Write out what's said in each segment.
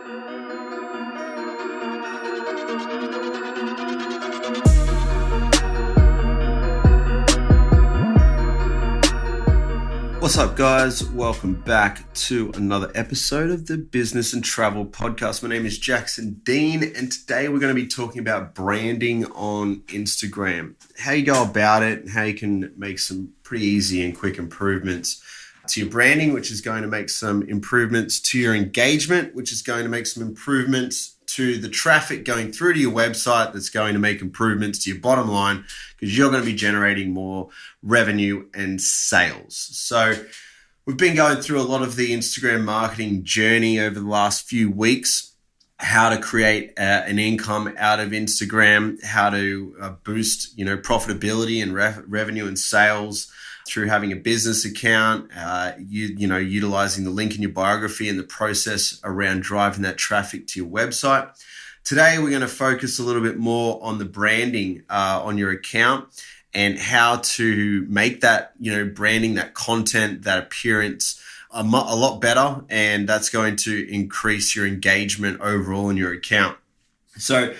What's up, guys? Welcome back to another episode of the Business and Travel Podcast. My name is Jackson Dean, and today we're going to be talking about branding on Instagram, how you go about it, and how you can make some pretty easy and quick improvements to your branding, which is going to make some improvements to your engagement, which is going to make some improvements to the traffic going through to your website, that's going to make improvements to your bottom line because you're going to be generating more revenue and sales. So we've been going through a lot of the Instagram marketing journey over the last few weeks, how to create an income out of Instagram, how to boost, profitability and revenue and sales through having a business account, utilizing the link in your biography and the process around driving that traffic to your website. Today, we're going to focus a little bit more on the branding on your account and how to make that, branding, that content, that appearance a lot better. And that's going to increase your engagement overall in your account. So,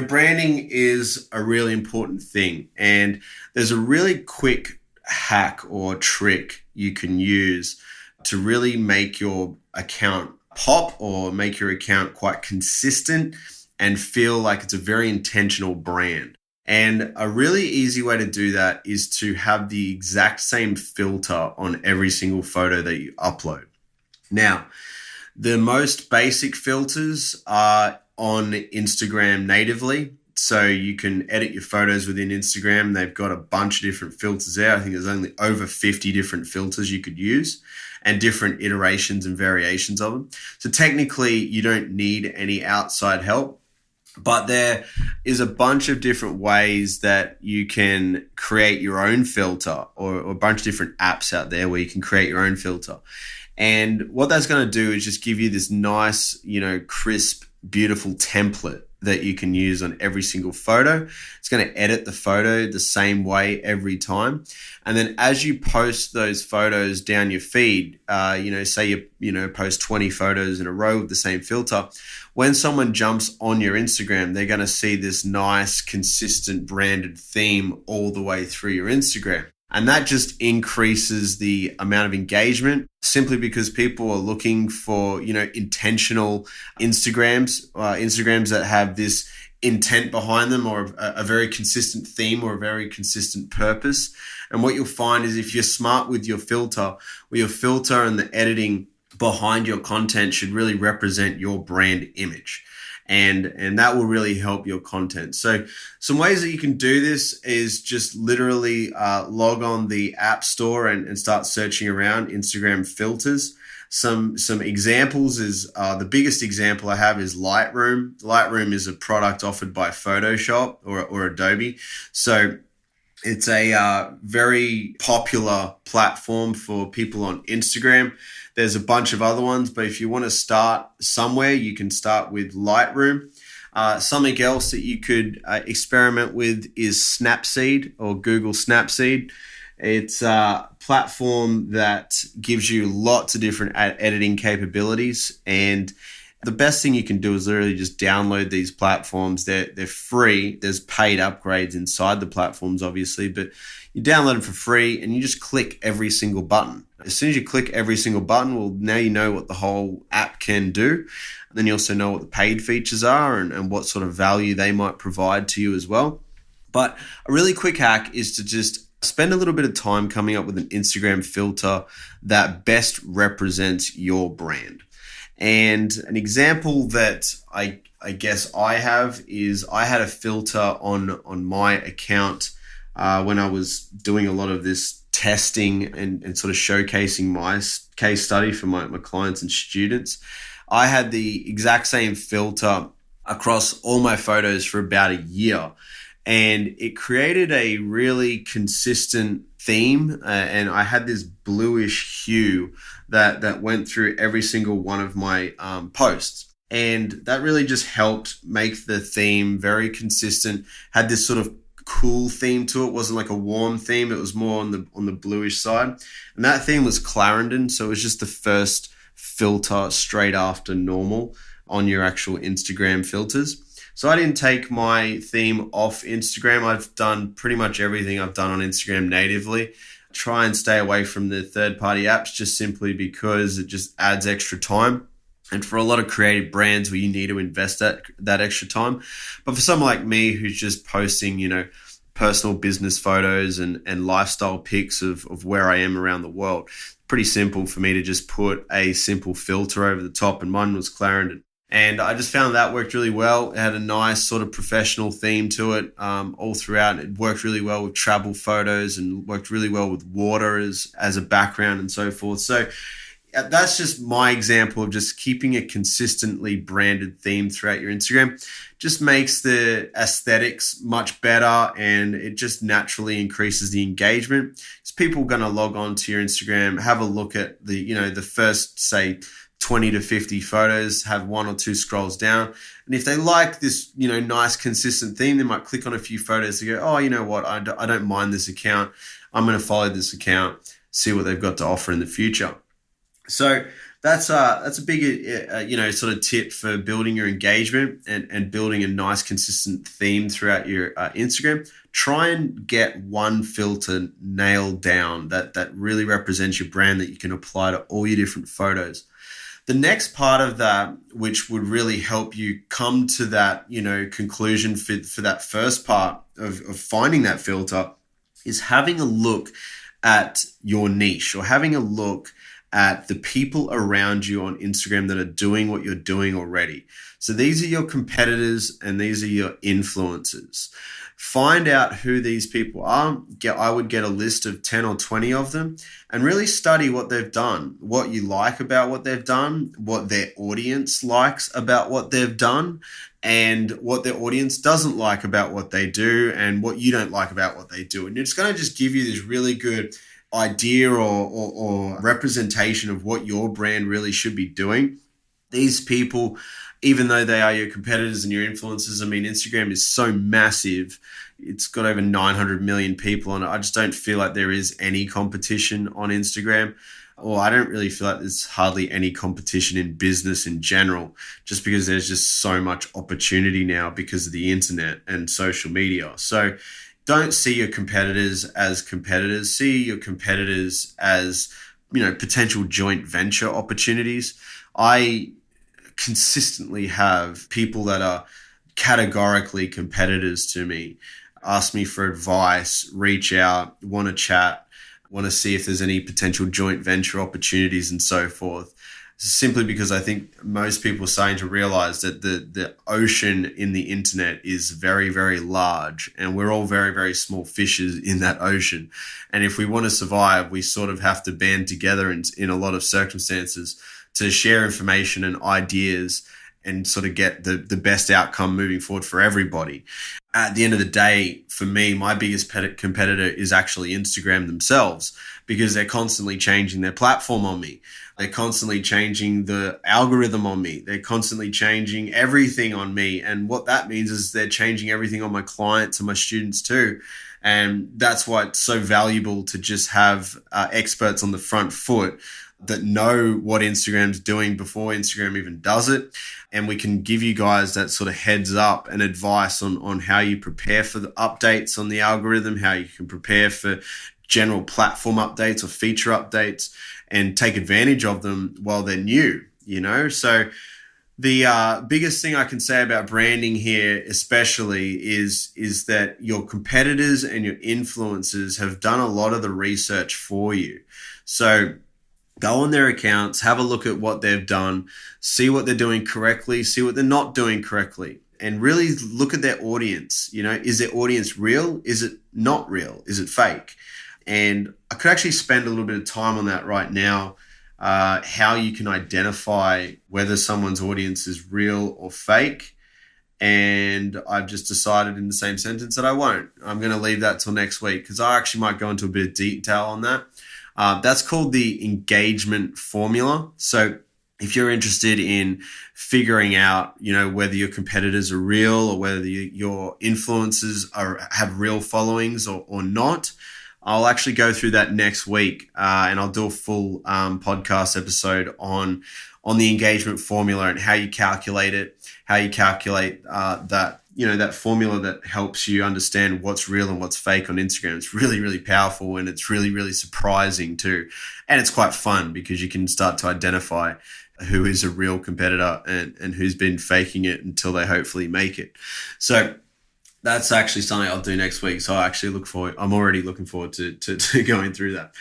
branding is a really important thing. And there's a really quick hack or trick you can use to really make your account pop or make your account quite consistent and feel like it's a very intentional brand. And a really easy way to do that is to have the exact same filter on every single photo that you upload. Now, the most basic filters are on Instagram natively. So you can edit your photos within Instagram. They've got a bunch of different filters there. I think there's only over 50 different filters you could use and different iterations and variations of them. So technically, you don't need any outside help, but there is a bunch of different ways that you can create your own filter, or a bunch of different apps out there where you can create your own filter. And what that's going to do is just give you this nice, crisp, beautiful template that you can use on every single photo. It's going to edit the photo the same way every time. And then as you post those photos down your feed, say you post 20 photos in a row with the same filter, when someone jumps on your Instagram, they're going to see this nice, consistent branded theme all the way through your Instagram. And that just increases the amount of engagement simply because people are looking for, intentional Instagrams that have this intent behind them, or a very consistent theme or a very consistent purpose. And what you'll find is if you're smart with your filter, and the editing behind your content should really represent your brand image. And that will really help your content. So some ways that you can do this is just literally log on the App Store and start searching around Instagram filters. Some examples is the biggest example I have is Lightroom. Lightroom is a product offered by Photoshop or Adobe. So it's a very popular platform for people on Instagram. There's a bunch of other ones, but if you want to start somewhere, you can start with Lightroom. Something else that you could experiment with is Snapseed or Google Snapseed. It's a platform that gives you lots of different editing capabilities, and the best thing you can do is literally just download these platforms. They're free. There's paid upgrades inside the platforms, obviously, but you download them for free and you just click every single button. As soon as you click every single button, well, now you know what the whole app can do. And then you also know what the paid features are and what sort of value they might provide to you as well. But a really quick hack is to just spend a little bit of time coming up with an Instagram filter that best represents your brand. And an example that I guess I have is I had a filter on my account when I was doing a lot of this testing and sort of showcasing my case study for my clients and students. I had the exact same filter across all my photos for about a year. And it created a really consistent theme. And I had this bluish hue that went through every single one of my posts. And that really just helped make the theme very consistent, had this sort of cool theme to it. It wasn't like a warm theme. It was more on the bluish side. And that theme was Clarendon. So it was just the first filter straight after normal on your actual Instagram filters. So I didn't take my theme off Instagram. I've done pretty much everything I've done on Instagram natively. Try and stay away from the third-party apps just simply because it just adds extra time. And for a lot of creative brands where you need to invest that extra time. But for someone like me who's just posting, personal business photos and lifestyle pics of where I am around the world, pretty simple for me to just put a simple filter over the top, and mine was Clarendon. And I just found that worked really well. It had a nice sort of professional theme to it all throughout. It worked really well with travel photos and worked really well with water as a background and so forth. So that's just my example of just keeping a consistently branded theme throughout your Instagram. Just makes the aesthetics much better, and it just naturally increases the engagement. Because people are going to log on to your Instagram, have a look at the first, say, 20 to 50 photos, have one or two scrolls down. And if they like this, nice consistent theme, they might click on a few photos to go, oh, you know what? I don't mind this account. I'm going to follow this account, see what they've got to offer in the future. So that's a big, sort of tip for building your engagement and building a nice consistent theme throughout your Instagram. Try and get one filter nailed down that really represents your brand that you can apply to all your different photos. The next part of that, which would really help you come to that, conclusion for that first part of finding that filter, is having a look at your niche, or having a look at the people around you on Instagram that are doing what you're doing already. So these are your competitors and these are your influencers. Find out who these people are. I would get a list of 10 or 20 of them and really study what they've done, what you like about what they've done, what their audience likes about what they've done, and what their audience doesn't like about what they do, and what you don't like about what they do. And it's going to just give you this really good idea or representation of what your brand really should be doing. These people, even though they are your competitors and your influencers, Instagram is so massive. It's got over 900 million people on it. I just don't feel like there is any competition on Instagram. Or I don't really feel like there's hardly any competition in business in general, just because there's just so much opportunity now because of the internet and social media. So don't see your competitors as competitors. See your competitors as, potential joint venture opportunities. I consistently have people that are categorically competitors to me ask me for advice, reach out, want to chat, want to see if there's any potential joint venture opportunities and so forth. Simply because I think most people are starting to realize that the ocean in the internet is very, very large, and we're all very, very small fishes in that ocean. And if we want to survive, we sort of have to band together in a lot of circumstances to share information and ideas and sort of get the best outcome moving forward for everybody. At the end of the day, for me, my biggest competitor is actually Instagram themselves, because they're constantly changing their platform on me. They're constantly changing the algorithm on me. They're constantly changing everything on me. And what that means is they're changing everything on my clients and my students too. And that's why it's so valuable to just have experts on the front foot that know what Instagram's doing before Instagram even does it. And we can give you guys that sort of heads up and advice on how you prepare for the updates on the algorithm, how you can prepare for general platform updates or feature updates and take advantage of them while they're new, So the biggest thing I can say about branding here especially is that your competitors and your influencers have done a lot of the research for you. So go on their accounts, have a look at what they've done, see what they're doing correctly, see what they're not doing correctly, and really look at their audience. Is their audience real? Is it not real? Is it fake? And I could actually spend a little bit of time on that right now, how you can identify whether someone's audience is real or fake. And I've just decided in the same sentence that I won't. I'm going to leave that till next week, because I actually might go into a bit of detail on that. That's called the engagement formula. So if you're interested in figuring out, whether your competitors are real or whether your influencers have real followings or not, I'll actually go through that next week, and I'll do a full podcast episode on the engagement formula and how you calculate it, how you calculate that formula that helps you understand what's real and what's fake on Instagram. It's really, really powerful, and it's really, really surprising too. And it's quite fun because you can start to identify who is a real competitor and who's been faking it until they hopefully make it. So that's actually something I'll do next week. So I'm already looking forward to going through that.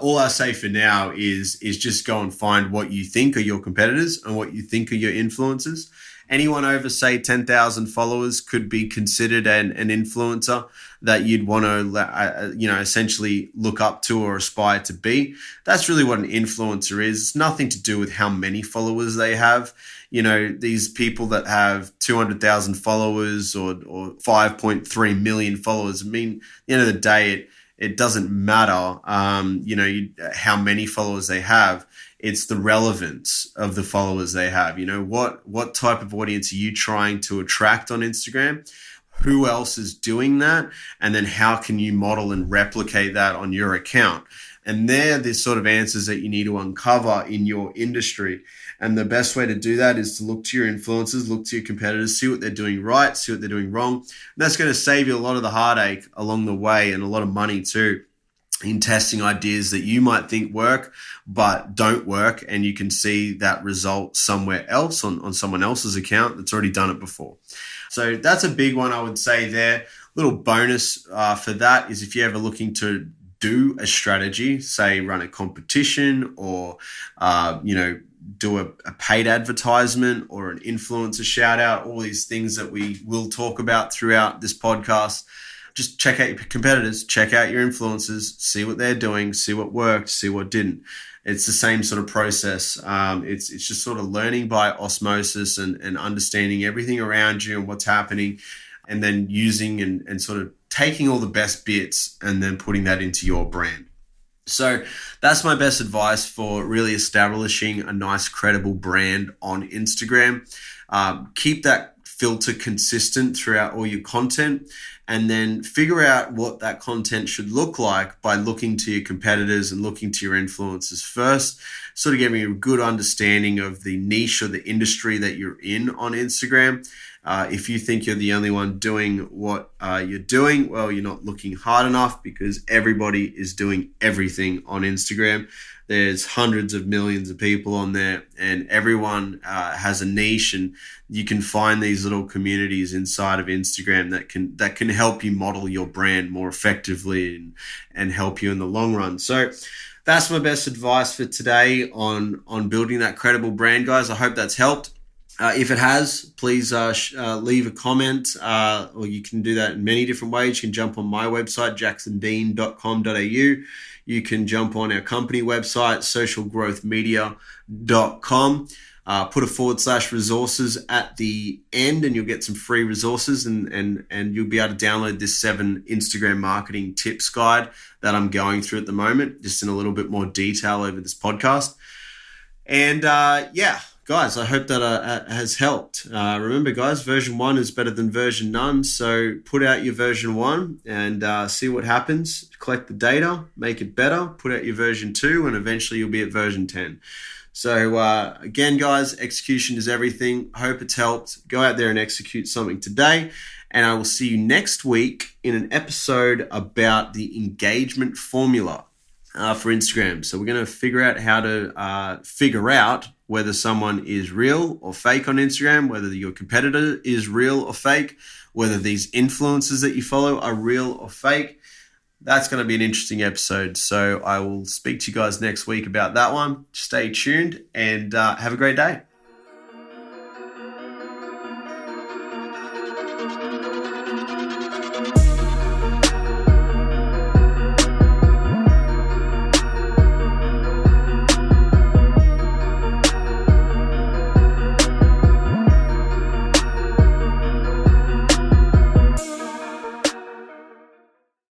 All I say for now is just go and find what you think are your competitors and what you think are your influencers. Anyone over, say, 10,000 followers could be considered an influencer that you'd want to, essentially look up to or aspire to be. That's really what an influencer is. It's nothing to do with how many followers they have. These people that have 200,000 followers or 5.3 million followers, at the end of the day, it doesn't matter, how many followers they have. It's the relevance of the followers they have. What type of audience are you trying to attract on Instagram? Who else is doing that? And then how can you model and replicate that on your account? And they're the sort of answers that you need to uncover in your industry. And the best way to do that is to look to your influencers, look to your competitors, see what they're doing right, see what they're doing wrong. And that's going to save you a lot of the heartache along the way and a lot of money too, in testing ideas that you might think work but don't work, and you can see that result somewhere else on someone else's account that's already done it before. So that's a big one, I would say there. Little bonus for that is if you're ever looking to do a strategy, say run a competition or do a paid advertisement or an influencer shout out, all these things that we will talk about throughout this podcast. Just check out your competitors, check out your influencers, see what they're doing, see what worked, see what didn't. It's the same sort of process. It's just sort of learning by osmosis and understanding everything around you and what's happening, and then using and sort of taking all the best bits and then putting that into your brand. So that's my best advice for really establishing a nice, credible brand on Instagram. Keep that filter consistent throughout all your content, and then figure out what that content should look like by looking to your competitors and looking to your influencers first, sort of giving a good understanding of the niche or the industry that you're in on Instagram. If you think you're the only one doing what you're doing, well, you're not looking hard enough, because everybody is doing everything on Instagram. There's hundreds of millions of people on there, and everyone has a niche, and you can find these little communities inside of Instagram that can help you model your brand more effectively and help you in the long run. So that's my best advice for today on building that credible brand, guys. I hope that's helped. If it has, please leave a comment, or you can do that in many different ways. You can jump on my website, jacksondean.com.au. You can jump on our company website, socialgrowthmedia.com. Put a /resources at the end, and you'll get some free resources, and you'll be able to download this 7 Instagram marketing tips guide that I'm going through at the moment, just in a little bit more detail over this podcast. And guys, I hope that has helped. Remember, guys, version 1 is better than version none. So put out your version 1 and see what happens. Collect the data, make it better, put out your version 2, and eventually you'll be at version 10. So again, guys, execution is everything. Hope it's helped. Go out there and execute something today. And I will see you next week in an episode about the engagement formula for Instagram. So we're going to figure out how to figure out whether someone is real or fake on Instagram, whether your competitor is real or fake, whether these influencers that you follow are real or fake. That's going to be an interesting episode. So I will speak to you guys next week about that one. Stay tuned and have a great day.